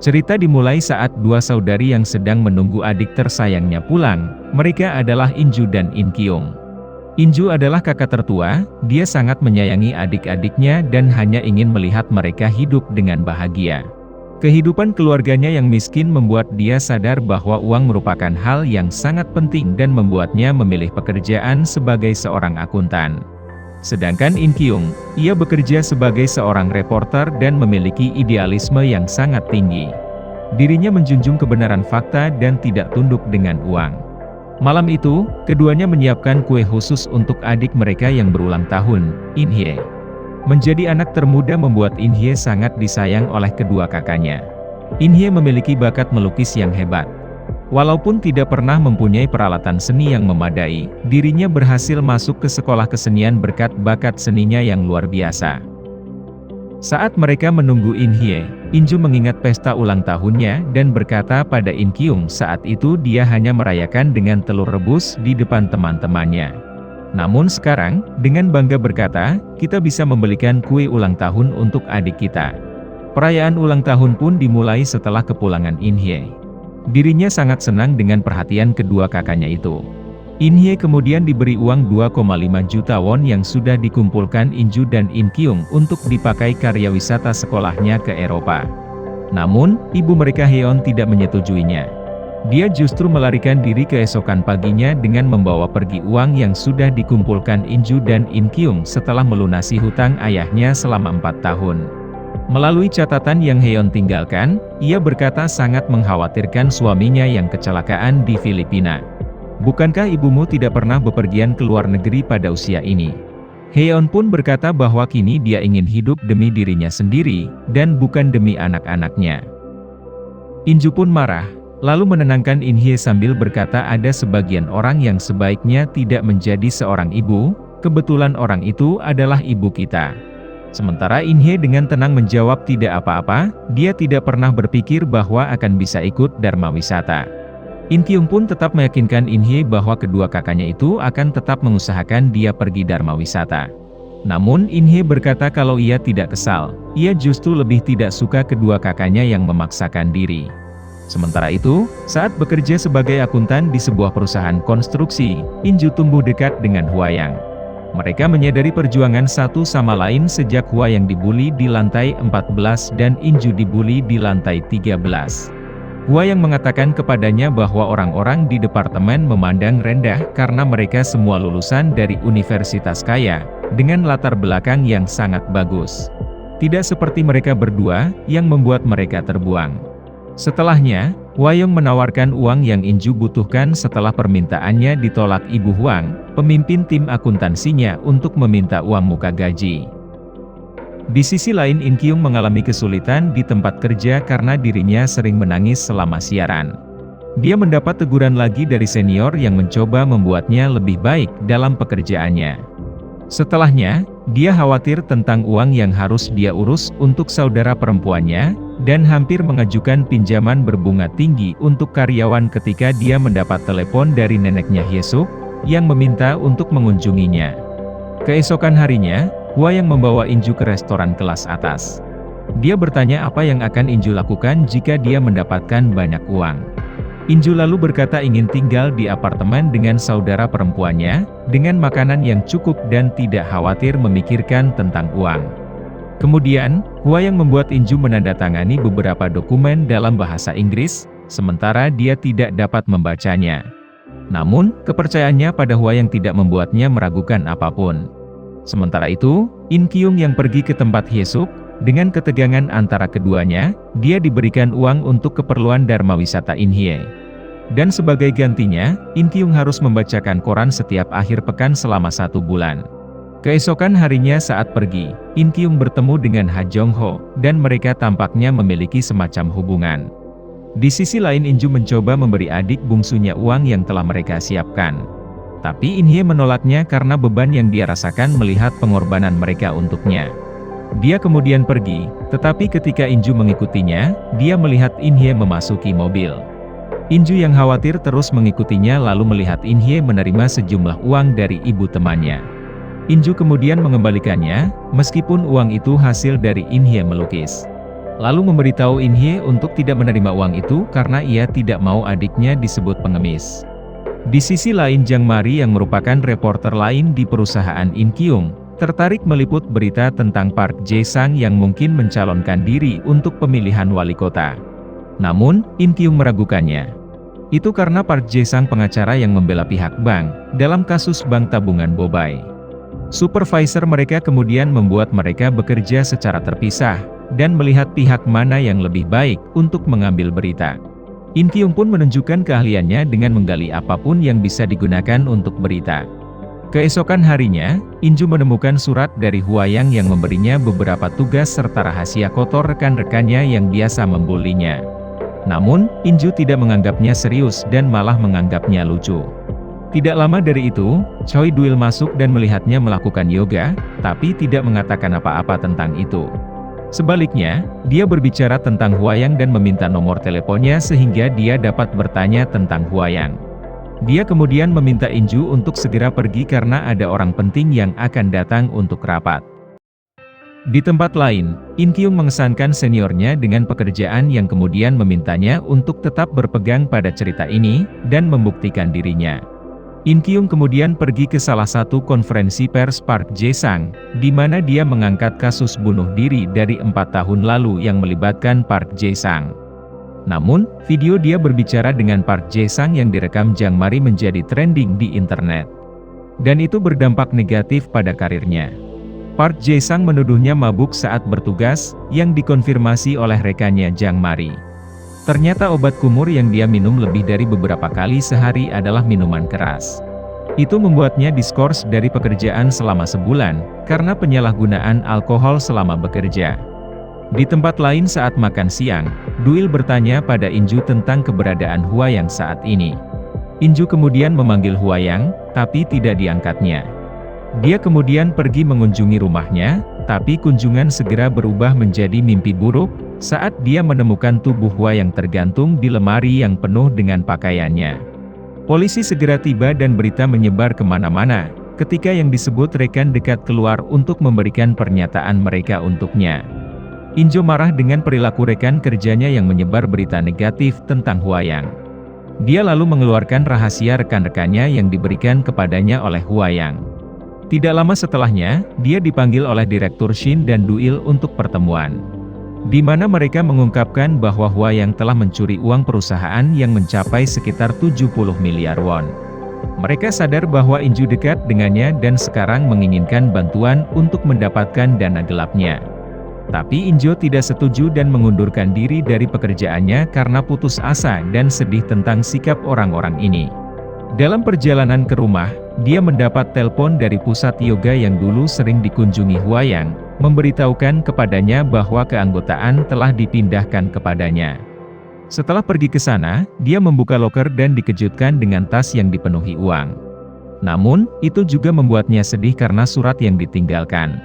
Cerita dimulai saat dua saudari yang sedang menunggu adik tersayangnya pulang. Mereka adalah Inju dan In Kyung. Inju adalah kakak tertua, dia sangat menyayangi adik-adiknya dan hanya ingin melihat mereka hidup dengan bahagia. Kehidupan keluarganya yang miskin membuat dia sadar bahwa uang merupakan hal yang sangat penting dan membuatnya memilih pekerjaan sebagai seorang akuntan. Sedangkan In Kyung, ia bekerja sebagai seorang reporter dan memiliki idealisme yang sangat tinggi. Dirinya menjunjung kebenaran fakta dan tidak tunduk dengan uang. Malam itu, keduanya menyiapkan kue khusus untuk adik mereka yang berulang tahun, In Hye. Menjadi anak termuda membuat In Hye sangat disayang oleh kedua kakaknya. In Hye memiliki bakat melukis yang hebat. Walaupun tidak pernah mempunyai peralatan seni yang memadai, dirinya berhasil masuk ke sekolah kesenian berkat bakat seninya yang luar biasa. Saat mereka menunggu In Hye, Inju mengingat pesta ulang tahunnya dan berkata pada In Kyung saat itu dia hanya merayakan dengan telur rebus di depan teman-temannya. Namun sekarang, dengan bangga berkata, kita bisa membelikan kue ulang tahun untuk adik kita. Perayaan ulang tahun pun dimulai setelah kepulangan In Hye. Dirinya sangat senang dengan perhatian kedua kakaknya itu. In Hye kemudian diberi uang 2,5 juta won yang sudah dikumpulkan Inju dan In Kyung untuk dipakai karya wisata sekolahnya ke Eropa. Namun, ibu mereka Heon tidak menyetujuinya. Dia justru melarikan diri keesokan paginya dengan membawa pergi uang yang sudah dikumpulkan Inju dan In Kyung setelah melunasi hutang ayahnya selama 4 tahun. Melalui catatan yang Heon tinggalkan, ia berkata sangat mengkhawatirkan suaminya yang kecelakaan di Filipina. Bukankah ibumu tidak pernah bepergian ke luar negeri pada usia ini? Heon pun berkata bahwa kini dia ingin hidup demi dirinya sendiri, dan bukan demi anak-anaknya. Inju pun marah, lalu menenangkan In Hye sambil berkata ada sebagian orang yang sebaiknya tidak menjadi seorang ibu, kebetulan orang itu adalah ibu kita. Sementara In Hye dengan tenang menjawab tidak apa-apa, dia tidak pernah berpikir bahwa akan bisa ikut Dharma Wisata. In Kyung pun tetap meyakinkan In Hye bahwa kedua kakaknya itu akan tetap mengusahakan dia pergi Dharma Wisata. Namun In Hye berkata kalau ia tidak kesal, ia justru lebih tidak suka kedua kakaknya yang memaksakan diri. Sementara itu, saat bekerja sebagai akuntan di sebuah perusahaan konstruksi, Inju tumbuh dekat dengan Hwayang. Mereka menyadari perjuangan satu sama lain sejak Hwayang dibully di lantai 14 dan Inju dibully di lantai 13. Hwayang mengatakan kepadanya bahwa orang-orang di departemen memandang rendah karena mereka semua lulusan dari universitas kaya, dengan latar belakang yang sangat bagus. Tidak seperti mereka berdua, yang membuat mereka terbuang. Setelahnya, Hwayong menawarkan uang yang Inju butuhkan setelah permintaannya ditolak Ibu Hwang, pemimpin tim akuntansinya untuk meminta uang muka gaji. Di sisi lain In Kyung mengalami kesulitan di tempat kerja karena dirinya sering menangis selama siaran. Dia mendapat teguran lagi dari senior yang mencoba membuatnya lebih baik dalam pekerjaannya. Setelahnya, dia khawatir tentang uang yang harus dia urus untuk saudara perempuannya, dan hampir mengajukan pinjaman berbunga tinggi untuk karyawan ketika dia mendapat telepon dari neneknya Hyesuk, yang meminta untuk mengunjunginya. Keesokan harinya, Hwayang membawa Inju ke restoran kelas atas. Dia bertanya apa yang akan Inju lakukan jika dia mendapatkan banyak uang. Inju lalu berkata ingin tinggal di apartemen dengan saudara perempuannya, dengan makanan yang cukup dan tidak khawatir memikirkan tentang uang. Kemudian, Hwayang membuat Inju menandatangani beberapa dokumen dalam bahasa Inggris, sementara dia tidak dapat membacanya. Namun, kepercayaannya pada Hwayang tidak membuatnya meragukan apapun. Sementara itu, In Kyung yang pergi ke tempat Hyesuk, dengan ketegangan antara keduanya, dia diberikan uang untuk keperluan Dharma Wisata In Hye. Dan sebagai gantinya, In Kyung harus membacakan koran setiap akhir pekan selama 1 bulan. Keesokan harinya saat pergi, In Kyung bertemu dengan Ha Jong Ho, dan mereka tampaknya memiliki semacam hubungan. Di sisi lain Inju mencoba memberi adik bungsunya uang yang telah mereka siapkan. Tapi In Hye menolaknya karena beban yang dia rasakan melihat pengorbanan mereka untuknya. Dia kemudian pergi, tetapi ketika Inju mengikutinya, dia melihat In Hye memasuki mobil. Inju yang khawatir terus mengikutinya lalu melihat In Hye menerima sejumlah uang dari ibu temannya. Inju kemudian mengembalikannya, meskipun uang itu hasil dari In Hye melukis. lalu memberitahu In-hye untuk tidak menerima uang itu karena ia tidak mau adiknya disebut pengemis. Di sisi lain Jang Mari yang merupakan reporter lain di perusahaan In-kyung, tertarik meliput berita tentang Park Jae-sang yang mungkin mencalonkan diri untuk pemilihan wali kota. Namun, In-kyung meragukannya. Itu karena Park Jae-sang pengacara yang membela pihak bank, dalam kasus bank tabungan Bobae. Supervisor mereka kemudian membuat mereka bekerja secara terpisah, dan melihat pihak mana yang lebih baik untuk mengambil berita. In-kyung pun menunjukkan keahliannya dengan menggali apapun yang bisa digunakan untuk berita. Keesokan harinya, Inju menemukan surat dari Hwayang yang memberinya beberapa tugas serta rahasia kotor rekan-rekannya yang biasa membulinya. Namun, Inju tidak menganggapnya serius dan malah menganggapnya lucu. Tidak lama dari itu, Choi Duil masuk dan melihatnya melakukan yoga, tapi tidak mengatakan apa-apa tentang itu. Sebaliknya, dia berbicara tentang Hwayang dan meminta nomor teleponnya sehingga dia dapat bertanya tentang Hwayang. Dia kemudian meminta Inju untuk segera pergi karena ada orang penting yang akan datang untuk rapat. Di tempat lain, In-kyung mengesankan seniornya dengan pekerjaan yang kemudian memintanya untuk tetap berpegang pada cerita ini, dan membuktikan dirinya. In-kyung kemudian pergi ke salah satu konferensi pers Park Jae-sang, di mana dia mengangkat kasus bunuh diri dari 4 tahun lalu yang melibatkan Park Jae-sang. Namun, video dia berbicara dengan Park Jae-sang yang direkam Jang Mari menjadi trending di internet. Dan itu berdampak negatif pada karirnya. Park Jae-sang menuduhnya mabuk saat bertugas, yang dikonfirmasi oleh rekannya Jang Mari. Ternyata obat kumur yang dia minum lebih dari beberapa kali sehari adalah minuman keras. Itu membuatnya diskors dari pekerjaan selama sebulan, karena penyalahgunaan alkohol selama bekerja. Di tempat lain saat makan siang, Duil bertanya pada Inju tentang keberadaan Hwayang saat ini. Inju kemudian memanggil Hwayang, tapi tidak diangkatnya. Dia kemudian pergi mengunjungi rumahnya, tapi kunjungan segera berubah menjadi mimpi buruk, saat dia menemukan tubuh Hwayang tergantung di lemari yang penuh dengan pakaiannya. Polisi segera tiba dan berita menyebar kemana-mana, ketika yang disebut rekan dekat keluar untuk memberikan pernyataan mereka untuknya. Injo marah dengan perilaku rekan kerjanya yang menyebar berita negatif tentang Hwayang. Dia lalu mengeluarkan rahasia rekan-rekannya yang diberikan kepadanya oleh Hwayang. Tidak lama setelahnya, dia dipanggil oleh Direktur Shin dan Duil untuk pertemuan, di mana mereka mengungkapkan bahwa Hwayang telah mencuri uang perusahaan yang mencapai sekitar 70 miliar won. Mereka sadar bahwa Inju dekat dengannya dan sekarang menginginkan bantuan untuk mendapatkan dana gelapnya. Tapi Injo tidak setuju dan mengundurkan diri dari pekerjaannya karena putus asa dan sedih tentang sikap orang-orang ini. Dalam perjalanan ke rumah, dia mendapat telepon dari pusat yoga yang dulu sering dikunjungi Hwayang, memberitahukan kepadanya bahwa keanggotaan telah dipindahkan kepadanya. Setelah pergi ke sana, dia membuka loker dan dikejutkan dengan tas yang dipenuhi uang. Namun, itu juga membuatnya sedih karena surat yang ditinggalkan.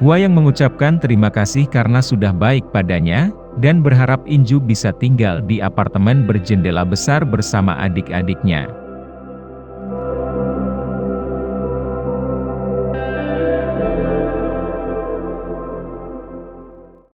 Hwayang mengucapkan terima kasih karena sudah baik padanya, dan berharap Inju bisa tinggal di apartemen berjendela besar bersama adik-adiknya.